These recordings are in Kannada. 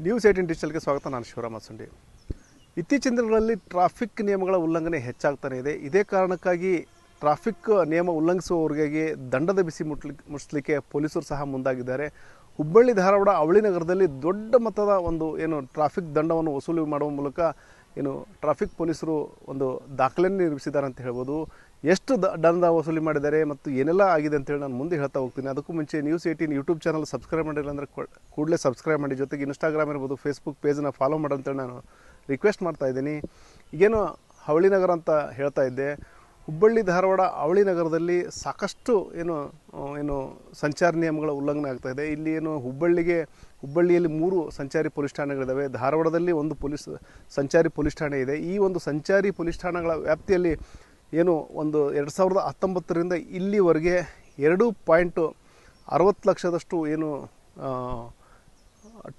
ನ್ಯೂಸ್ 18 ಡಿಜಿಟಲ್ಗೆ ಸ್ವಾಗತ. ನಾನು ಶಿವರಾಮ ಸುಂಡಿ. ಇತ್ತೀಚಿನ ದಿನಗಳಲ್ಲಿ ಟ್ರಾಫಿಕ್ ನಿಯಮಗಳ ಉಲ್ಲಂಘನೆ ಹೆಚ್ಚಾಗ್ತಾನೆ ಇದೆ. ಇದೇ ಕಾರಣಕ್ಕಾಗಿ ಟ್ರಾಫಿಕ್ ನಿಯಮ ಉಲ್ಲಂಘಿಸುವವರಿಗೆ ದಂಡದ ಬಿಸಿ ಮುಟ್ಟಿಸಲಿಕ್ಕೆ ಪೊಲೀಸರು ಸಹ ಮುಂದಾಗಿದ್ದಾರೆ. ಹುಬ್ಬಳ್ಳಿ ಧಾರವಾಡ ಅವಳಿ ನಗರದಲ್ಲಿ ದೊಡ್ಡ ಮೊತ್ತದ ಒಂದು ಟ್ರಾಫಿಕ್ ದಂಡವನ್ನು ವಸೂಲಿ ಮಾಡುವ ಮೂಲಕ ಟ್ರಾಫಿಕ್ ಪೊಲೀಸರು ಒಂದು ದಾಖಲೆಯನ್ನು ನಿರ್ಮಿಸಿದ್ದಾರೆ ಅಂತ ಹೇಳ್ಬೋದು. ಎಷ್ಟು ದಂಡ ವಸೂಲಿ ಮಾಡಿದ್ದಾರೆ ಮತ್ತು ಏನೆಲ್ಲ ಆಗಿದೆ ಅಂತೇಳಿ ನಾನು ಮುಂದೆ ಹೇಳ್ತಾ ಹೋಗ್ತೀನಿ. ಅದಕ್ಕೂ ಮುಂಚೆ ನ್ಯೂಸ್ 18 ಯೂಟ್ಯೂಬ್ ಚಾನಲ್ ಸಬ್ಸ್ಕ್ರೈಬ್ ಮಾಡಿಲ್ಲ ಅಂದರೆ ಕೂಡಲೇ ಸಬ್ಸ್ಕ್ರೈಬ್ ಮಾಡಿ. ಜೊತೆಗೆ ಇನ್ಸ್ಟಾಗ್ರಾಮ್ ಇರ್ಬೋದು, ಫೇಸ್ಬುಕ್ ಪೇಜನ್ನು ಫಾಲೋ ಮಾಡಿ ಅಂತೇಳಿ ನಾನು ರಿಕ್ವೆಸ್ಟ್ ಮಾಡ್ತಾ ಇದ್ದೀನಿ. ಈಗೇನು ಅವಳಿ ನಗರ ಅಂತ ಹೇಳ್ತಾ ಇದ್ದೆ. ಹುಬ್ಬಳ್ಳಿ ಧಾರವಾಡ ಅವಳಿ ನಗರದಲ್ಲಿ ಸಾಕಷ್ಟು ಸಂಚಾರ ನಿಯಮಗಳ ಉಲ್ಲಂಘನೆ ಆಗ್ತಾಯಿದೆ. ಇಲ್ಲಿ ಹುಬ್ಬಳ್ಳಿಯಲ್ಲಿ 3 ಸಂಚಾರಿ ಪೊಲೀಸ್ ಠಾಣೆಗಳಿದ್ದಾವೆ. ಧಾರವಾಡದಲ್ಲಿ ಒಂದು ಸಂಚಾರಿ ಪೊಲೀಸ್ ಠಾಣೆ ಇದೆ. ಈ ಒಂದು ಸಂಚಾರಿ ಪೊಲೀಸ್ ಠಾಣೆಗಳ ವ್ಯಾಪ್ತಿಯಲ್ಲಿ 2019ರಿಂದ ಇಲ್ಲಿವರೆಗೆ 2.60 ಲಕ್ಷದಷ್ಟು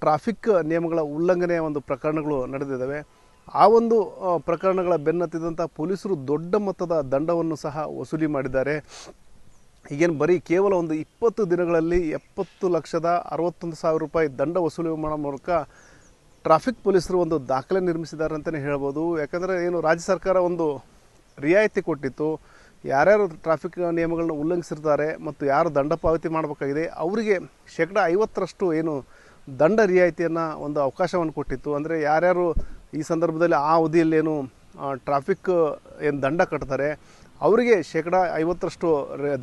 ಟ್ರಾಫಿಕ್ ನಿಯಮಗಳ ಉಲ್ಲಂಘನೆಯ ಒಂದು ಪ್ರಕರಣಗಳು ನಡೆದಿದ್ದಾವೆ. ಆ ಒಂದು ಪ್ರಕರಣಗಳ ಬೆನ್ನತ್ತಿದಂಥ ಪೊಲೀಸರು ದೊಡ್ಡ ಮೊತ್ತದ ದಂಡವನ್ನು ಸಹ ವಸೂಲಿ ಮಾಡಿದ್ದಾರೆ. ಈಗೇನು ಬರೀ ಕೇವಲ ಒಂದು 20 ದಿನಗಳಲ್ಲಿ 70,61,000 ರೂಪಾಯಿ ದಂಡ ವಸೂಲಿ ಮಾಡೋ ಮೂಲಕ ಟ್ರಾಫಿಕ್ ಪೊಲೀಸರು ಒಂದು ದಾಖಲೆ ನಿರ್ಮಿಸಿದ್ದಾರೆ ಅಂತಲೇ ಹೇಳ್ಬೋದು. ಯಾಕಂದರೆ ರಾಜ್ಯ ಸರ್ಕಾರ ಒಂದು ರಿಯಾಯಿತಿ ಕೊಟ್ಟಿತ್ತು. ಯಾರ್ಯಾರು ಟ್ರಾಫಿಕ್ ನಿಯಮಗಳನ್ನ ಉಲ್ಲಂಘಿಸಿರ್ತಾರೆ ಮತ್ತು ಯಾರು ದಂಡ ಪಾವತಿ ಮಾಡಬೇಕಾಗಿದೆ ಅವರಿಗೆ 50% ದಂಡ ರಿಯಾಯಿತಿಯನ್ನು ಒಂದು ಅವಕಾಶವನ್ನು ಕೊಟ್ಟಿತ್ತು. ಅಂದರೆ ಯಾರ್ಯಾರು ಈ ಸಂದರ್ಭದಲ್ಲಿ ಆ ಅವಧಿಯಲ್ಲಿ ಟ್ರಾಫಿಕ್ ದಂಡ ಕಟ್ತಾರೆ ಅವರಿಗೆ 50%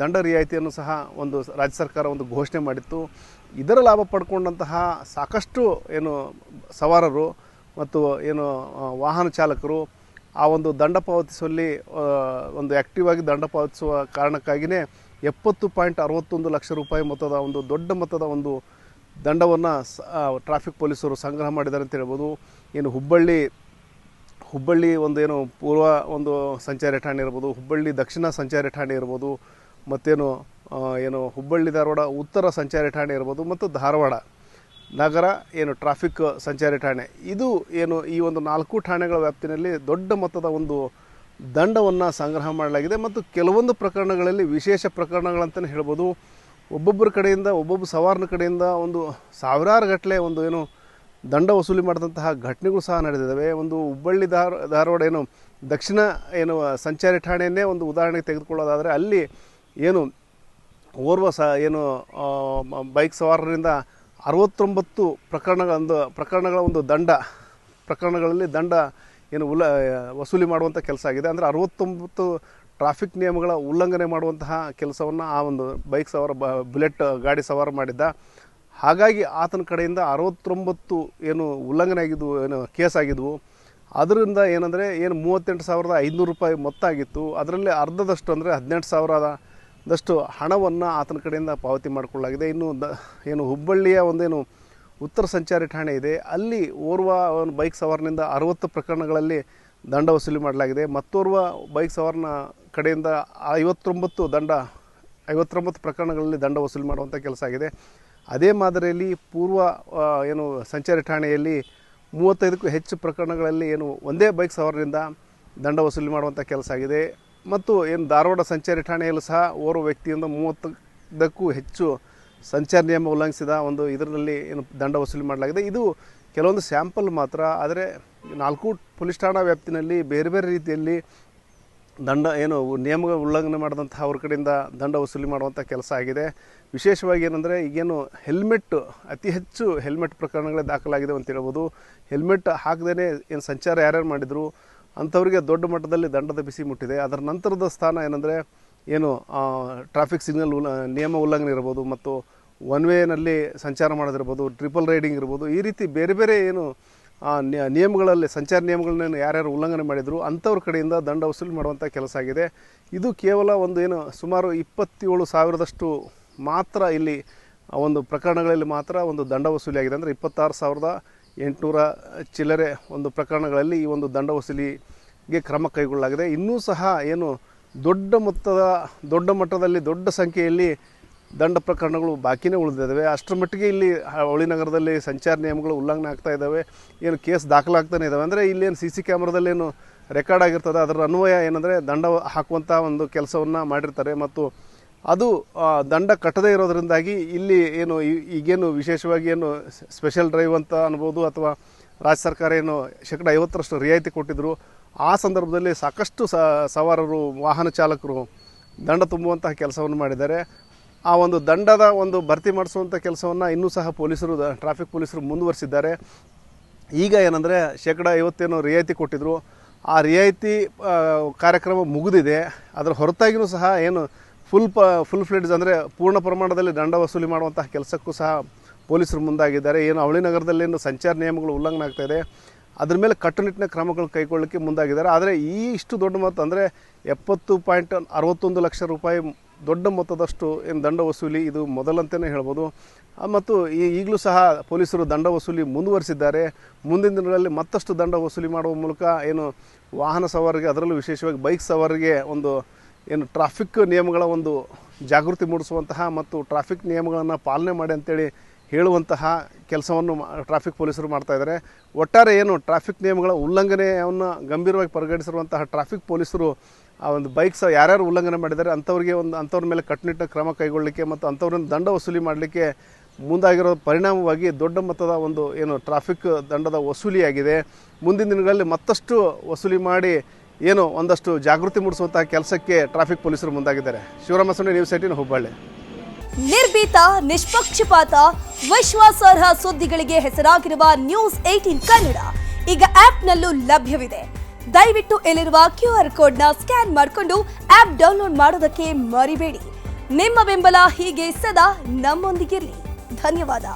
ದಂಡ ರಿಯಾಯಿತಿಯನ್ನು ಸಹ ಒಂದು ರಾಜ್ಯ ಸರ್ಕಾರ ಒಂದು ಘೋಷಣೆ ಮಾಡಿತ್ತು. ಇದರ ಲಾಭ ಪಡ್ಕೊಂಡಂತಹ ಸಾಕಷ್ಟು ಸವಾರರು ಮತ್ತು ವಾಹನ ಚಾಲಕರು ಆ ಒಂದು ದಂಡ ಪಾವತಿಸುವಲ್ಲಿ ಒಂದು ಆ್ಯಕ್ಟಿವ್ ಆಗಿ ದಂಡ ಪಾವತಿಸುವ ಕಾರಣಕ್ಕಾಗಿಯೇ 70.61 ಲಕ್ಷ ರೂಪಾಯಿ ಮೊತ್ತದ ಒಂದು ದೊಡ್ಡ ಮೊತ್ತದ ಒಂದು ದಂಡವನ್ನು ಟ್ರಾಫಿಕ್ ಪೊಲೀಸರು ಸಂಗ್ರಹ ಮಾಡಿದ್ದಾರೆ ಅಂತ ಹೇಳ್ಬೋದು. ಹುಬ್ಬಳ್ಳಿ ಪೂರ್ವ ಒಂದು ಸಂಚಾರಿ ಠಾಣೆ ಇರ್ಬೋದು, ಹುಬ್ಬಳ್ಳಿ ದಕ್ಷಿಣ ಸಂಚಾರಿ ಠಾಣೆ ಇರ್ಬೋದು, ಹುಬ್ಬಳ್ಳಿ ಧಾರವಾಡ ಉತ್ತರ ಸಂಚಾರಿ ಠಾಣೆ ಇರ್ಬೋದು ಮತ್ತು ಧಾರವಾಡ ನಗರ ಟ್ರಾಫಿಕ್ ಸಂಚಾರಿ ಠಾಣೆ, ಇದು ಈ ಒಂದು 4 ಠಾಣೆಗಳ ವ್ಯಾಪ್ತಿನಲ್ಲಿ ದೊಡ್ಡ ಮೊತ್ತದ ಒಂದು ದಂಡವನ್ನು ಸಂಗ್ರಹ ಮಾಡಲಾಗಿದೆ. ಮತ್ತು ಕೆಲವೊಂದು ಪ್ರಕರಣಗಳಲ್ಲಿ ವಿಶೇಷ ಪ್ರಕರಣಗಳಂತಲೇ ಹೇಳ್ಬೋದು. ಒಬ್ಬೊಬ್ಬ ಸವಾರನ ಕಡೆಯಿಂದ ಒಂದು ಸಾವಿರಾರು ಗಟ್ಟಲೆ ದಂಡ ವಸೂಲಿ ಮಾಡಿದಂತಹ ಘಟನೆಗಳು ಸಹ ನಡೆದಿದ್ದಾವೆ. ಒಂದು ಹುಬ್ಬಳ್ಳಿ ಧಾರವಾಡ ದಕ್ಷಿಣ ಸಂಚಾರಿ ಠಾಣೆಯನ್ನೇ ಒಂದು ಉದಾಹರಣೆಗೆ ತೆಗೆದುಕೊಳ್ಳೋದಾದರೆ ಅಲ್ಲಿ ಓರ್ವ ಬೈಕ್ ಸವಾರರಿಂದ 69 ಪ್ರಕರಣಗಳ ಒಂದು ಪ್ರಕರಣಗಳಲ್ಲಿ ದಂಡ ವಸೂಲಿ ಮಾಡುವಂಥ ಕೆಲಸ ಆಗಿದೆ. ಅಂದರೆ 69 ಟ್ರಾಫಿಕ್ ನಿಯಮಗಳ ಉಲ್ಲಂಘನೆ ಮಾಡುವಂತಹ ಕೆಲಸವನ್ನು ಆ ಒಂದು ಬೈಕ್ ಸವಾರ ಬುಲೆಟ್ ಗಾಡಿ ಸವಾರ ಮಾಡಿದ್ದ. ಹಾಗಾಗಿ ಆತನ ಕಡೆಯಿಂದ 69 ಉಲ್ಲಂಘನೆ ಆಗಿದ್ವು, ಕೇಸ್ ಆಗಿದ್ವು. ಅದರಿಂದ 38,500 ರೂಪಾಯಿ ಮೊತ್ತ ಆಗಿತ್ತು. ಅದರಲ್ಲಿ ಅರ್ಧದಷ್ಟು ಅಂದರೆ 18,000ದಷ್ಟು ಹಣವನ್ನು ಆತನ ಕಡೆಯಿಂದ ಪಾವತಿ ಮಾಡಿಕೊಳ್ಳಲಾಗಿದೆ. ಇನ್ನು ಹುಬ್ಬಳ್ಳಿಯ ಉತ್ತರ ಸಂಚಾರಿ ಠಾಣೆ ಇದೆ. ಅಲ್ಲಿ ಓರ್ವ ಬೈಕ್ ಸವಾರನಿಂದ 60 ಪ್ರಕರಣಗಳಲ್ಲಿ ದಂಡ ವಸೂಲಿ ಮಾಡಲಾಗಿದೆ. ಮತ್ತೋರ್ವ ಬೈಕ್ ಸವಾರನ ಕಡೆಯಿಂದ 59 ಪ್ರಕರಣಗಳಲ್ಲಿ ದಂಡ ವಸೂಲಿ ಮಾಡುವಂಥ ಕೆಲಸ ಆಗಿದೆ. ಅದೇ ಮಾದರಿಯಲ್ಲಿ ಪೂರ್ವ ಸಂಚಾರಿ ಠಾಣೆಯಲ್ಲಿ 35ಕ್ಕೂ ಹೆಚ್ಚು ಪ್ರಕರಣಗಳಲ್ಲಿ ಒಂದೇ ಬೈಕ್ ಸವಾರರಿಂದ ದಂಡ ವಸೂಲಿ ಮಾಡುವಂಥ ಕೆಲಸ ಆಗಿದೆ. ಮತ್ತು ಧಾರವಾಡ ಸಂಚಾರಿ ಠಾಣೆಯಲ್ಲೂ ಸಹ ಓರ್ವ ವ್ಯಕ್ತಿಯಿಂದ 30ಕ್ಕೂ ಹೆಚ್ಚು ಸಂಚಾರ ನಿಯಮ ಉಲ್ಲಂಘಿಸಿದ ಒಂದು ಇದರಲ್ಲಿ ದಂಡ ವಸೂಲಿ ಮಾಡಲಾಗಿದೆ. ಇದು ಕೆಲವೊಂದು ಸ್ಯಾಂಪಲ್ ಮಾತ್ರ. ಆದರೆ 4 ಪೊಲೀಸ್ ಠಾಣಾ ವ್ಯಾಪ್ತಿನಲ್ಲಿ ಬೇರೆ ಬೇರೆ ರೀತಿಯಲ್ಲಿ ದಂಡ ನಿಯಮ ಉಲ್ಲಂಘನೆ ಮಾಡಿದಂಥ ಅವ್ರ ಕಡೆಯಿಂದ ದಂಡ ವಸೂಲಿ ಮಾಡುವಂಥ ಕೆಲಸ ಆಗಿದೆ. ವಿಶೇಷವಾಗಿ ಈಗೇನು ಅತಿ ಹೆಚ್ಚು ಹೆಲ್ಮೆಟ್ ಪ್ರಕರಣಗಳೇ ದಾಖಲಾಗಿದೆ ಅಂತ ಹೇಳ್ಬೋದು. ಹೆಲ್ಮೆಟ್ ಹಾಕದೇ ಸಂಚಾರ ಯಾರ್ಯಾರು ಮಾಡಿದರು ಅಂಥವ್ರಿಗೆ ದೊಡ್ಡ ಮಟ್ಟದಲ್ಲಿ ದಂಡದ ಬಿಸಿ ಮುಟ್ಟಿದೆ. ಅದರ ನಂತರದ ಸ್ಥಾನ ಟ್ರಾಫಿಕ್ ಸಿಗ್ನಲ್ ನಿಯಮ ಉಲ್ಲಂಘನೆ ಇರ್ಬೋದು, ಮತ್ತು ಒನ್ ವೇನಲ್ಲಿ ಸಂಚಾರ ಮಾಡೋದಿರ್ಬೋದು, ಟ್ರಿಪಲ್ ರೈಡಿಂಗ್ ಇರ್ಬೋದು. ಈ ರೀತಿ ಬೇರೆ ಬೇರೆ ನಿಯಮಗಳಲ್ಲಿ ಸಂಚಾರ ನಿಯಮಗಳನ್ನ ಯಾರ್ಯಾರು ಉಲ್ಲಂಘನೆ ಮಾಡಿದರು ಅಂಥವ್ರ ಕಡೆಯಿಂದ ದಂಡ ವಸೂಲಿ ಮಾಡುವಂಥ ಕೆಲಸ ಆಗಿದೆ. ಇದು ಕೇವಲ ಸುಮಾರು 27,000ದಷ್ಟು ಮಾತ್ರ ಇಲ್ಲಿ ಒಂದು ಪ್ರಕರಣಗಳಲ್ಲಿ ಮಾತ್ರ ಒಂದು ದಂಡ ವಸೂಲಿ ಆಗಿದೆ. ಅಂದರೆ 26,800 ಚಿಲ್ಲರೆ ಒಂದು ಪ್ರಕರಣಗಳಲ್ಲಿ ಈ ಒಂದು ದಂಡ ವಸೂಲಿಗೆ ಕ್ರಮ ಕೈಗೊಳ್ಳಲಾಗಿದೆ. ಇನ್ನೂ ಸಹ ದೊಡ್ಡ ಮಟ್ಟದಲ್ಲಿ ದೊಡ್ಡ ಸಂಖ್ಯೆಯಲ್ಲಿ ದಂಡ ಪ್ರಕರಣಗಳು ಬಾಕಿನೇ ಉಳಿದಿದ್ದಾವೆ. ಅಷ್ಟರ ಮಟ್ಟಿಗೆ ಇಲ್ಲಿ ಅವಳಿ ನಗರದಲ್ಲಿ ಸಂಚಾರ ನಿಯಮಗಳು ಉಲ್ಲಂಘನೆ ಆಗ್ತಾ ಇದ್ದಾವೆ, ಕೇಸ್ ದಾಖಲಾಗ್ತಾನೆ ಇದ್ದಾವೆ. ಅಂದರೆ ಇಲ್ಲೇನು CC ಕ್ಯಾಮ್ರಾದಲ್ಲಿ ರೆಕಾರ್ಡ್ ಆಗಿರ್ತದೆ, ಅದರ ಅನ್ವಯ ದಂಡ ಹಾಕುವಂಥ ಒಂದು ಕೆಲಸವನ್ನು ಮಾಡಿರ್ತಾರೆ. ಮತ್ತು ಅದು ದಂಡ ಕಟ್ಟದೇ ಇರೋದರಿಂದಾಗಿ ಇಲ್ಲಿ ಏನು ಈಗೇನು ವಿಶೇಷವಾಗಿ ಏನು ಸ್ಪೆಷಲ್ ಡ್ರೈವ್ ಅಂತ ಅನ್ಬೋದು ಅಥವಾ ರಾಜ್ಯ ಸರ್ಕಾರ ಏನು 50% ರಿಯಾಯಿತಿ ಕೊಟ್ಟಿದ್ದರು. ಆ ಸಂದರ್ಭದಲ್ಲಿ ಸಾಕಷ್ಟು ಸವಾರರು ವಾಹನ ಚಾಲಕರು ದಂಡ ತುಂಬುವಂತಹ ಕೆಲಸವನ್ನು ಮಾಡಿದ್ದಾರೆ. ಆ ಒಂದು ದಂಡದ ಒಂದು ಭರ್ತಿ ಮಾಡಿಸುವಂಥ ಕೆಲಸವನ್ನು ಇನ್ನೂ ಸಹ ಪೊಲೀಸರು ಟ್ರಾಫಿಕ್ ಪೊಲೀಸರು ಮುಂದುವರಿಸಿದ್ದಾರೆ. ಈಗ ಏನಂದರೆ 50% ರಿಯಾಯಿತಿ ಕೊಟ್ಟಿದ್ದರು. ಆ ರಿಯಾಯಿತಿ ಕಾರ್ಯಕ್ರಮ ಮುಗಿದಿದೆ. ಅದರ ಹೊರತಾಗಿಯೂ ಸಹ ಏನು ಫುಲ್ ಫ್ಲೆಡ್ಜ್ ಅಂದರೆ ಪೂರ್ಣ ಪ್ರಮಾಣದಲ್ಲಿ ದಂಡ ವಸೂಲಿ ಮಾಡುವಂತಹ ಕೆಲಸಕ್ಕೂ ಸಹ ಪೊಲೀಸರು ಮುಂದಾಗಿದ್ದಾರೆ. ಏನು ಅವಳಿ ನಗರದಲ್ಲೇನು ಸಂಚಾರ ನಿಯಮಗಳು ಉಲ್ಲಂಘನೆ ಆಗ್ತಾಯಿದೆ ಅದ್ರ ಮೇಲೆ ಕಟ್ಟುನಿಟ್ಟಿನ ಕ್ರಮಗಳು ಕೈಗೊಳ್ಳಲಿಕ್ಕೆ ಮುಂದಾಗಿದ್ದಾರೆ. ಆದರೆ ಇಷ್ಟು ದೊಡ್ಡ ಮೊತ್ತ ಅಂದರೆ 70.61 ಲಕ್ಷ ರೂಪಾಯಿ ದೊಡ್ಡ ಮೊತ್ತದಷ್ಟು ಏನು ದಂಡ ವಸೂಲಿ ಇದು ಮೊದಲಂತಲೇ ಹೇಳ್ಬೋದು. ಮತ್ತು ಈಗಲೂ ಸಹ ಪೊಲೀಸರು ದಂಡ ವಸೂಲಿ ಮುಂದುವರಿಸಿದ್ದಾರೆ. ಮುಂದಿನ ದಿನಗಳಲ್ಲಿ ಮತ್ತಷ್ಟು ದಂಡ ವಸೂಲಿ ಮಾಡುವ ಮೂಲಕ ಏನು ವಾಹನ ಸವಾರರಿಗೆ, ಅದರಲ್ಲೂ ವಿಶೇಷವಾಗಿ ಬೈಕ್ ಸವಾರರಿಗೆ ಒಂದು ಏನು ಟ್ರಾಫಿಕ್ ನಿಯಮಗಳ ಒಂದು ಜಾಗೃತಿ ಮೂಡಿಸುವಂತಹ ಮತ್ತು ಟ್ರಾಫಿಕ್ ನಿಯಮಗಳನ್ನು ಪಾಲನೆ ಮಾಡಿ ಅಂತೇಳಿ ಹೇಳುವಂತಹ ಕೆಲಸವನ್ನು ಟ್ರಾಫಿಕ್ ಪೊಲೀಸರು ಮಾಡ್ತಾಯಿದ್ದಾರೆ. ಒಟ್ಟಾರೆ ಏನು ಟ್ರಾಫಿಕ್ ನಿಯಮಗಳ ಉಲ್ಲಂಘನೆಯನ್ನು ಗಂಭೀರವಾಗಿ ಪರಿಗಣಿಸಿರುವಂತಹ ಟ್ರಾಫಿಕ್ ಪೊಲೀಸರು ಆ ಒಂದು ಬೈಕ್ಸ್ ಯಾರ್ಯಾರು ಉಲ್ಲಂಘನೆ ಮಾಡಿದ್ದಾರೆ ಅಂಥವ್ರ ಮೇಲೆ ಕಟ್ಟುನಿಟ್ಟಿನ ಕ್ರಮ ಕೈಗೊಳ್ಳಲಿಕ್ಕೆ ಮತ್ತು ಅಂಥವ್ರನ್ನ ದಂಡ ವಸೂಲಿ ಮಾಡಲಿಕ್ಕೆ ಮುಂದಾಗಿರೋ ಪರಿಣಾಮವಾಗಿ ದೊಡ್ಡ ಮೊತ್ತದ ಒಂದು ಏನು ಟ್ರಾಫಿಕ್ ದಂಡದ ವಸೂಲಿಯಾಗಿದೆ. ಮುಂದಿನ ದಿನಗಳಲ್ಲಿ ಮತ್ತಷ್ಟು ವಸೂಲಿ ಮಾಡಿ ಏನು ಒಂದಷ್ಟು ಜಾಗೃತಿ ಮೂಡಿಸುವಂತಹ ಕೆಲಸಕ್ಕೆ ಟ್ರಾಫಿಕ್ ಪೊಲೀಸರು ಮುಂದಾಗಿದ್ದಾರೆ. ಶಿವರಾಮ ಸೊನ್ನೆ, ನ್ಯೂಸ್ 18 ಹುಬ್ಬಳ್ಳಿ. ನಿರ್ಭೀತ, ನಿಷ್ಪಕ್ಷಪಾತ, ವಿಶ್ವಾಸಾರ್ಹ ಸುದ್ದಿಗಳಿಗೆ ಹೆಸರಾಗಿರುವ ನ್ಯೂಸ್ 18 ಕನ್ನಡ ಈಗ ಆಪ್ನಲ್ಲೂ ಲಭ್ಯವಿದೆ. ದಯವಿಟ್ಟು ಇಲ್ಲಿರುವ QR ಕೋಡ್ನ ಸ್ಕ್ಯಾನ್ ಮಾಡಿಕೊಂಡು ಆಪ್ ಡೌನ್ಲೋಡ್ ಮಾಡೋದಕ್ಕೆ ಮರಿಬೇಡಿ. ನಿಮ್ಮ ಬೆಂಬಲ ಹೀಗೆ ಸದಾ ನಮ್ಮೊಂದಿಗಿರಲಿ. ಧನ್ಯವಾದ.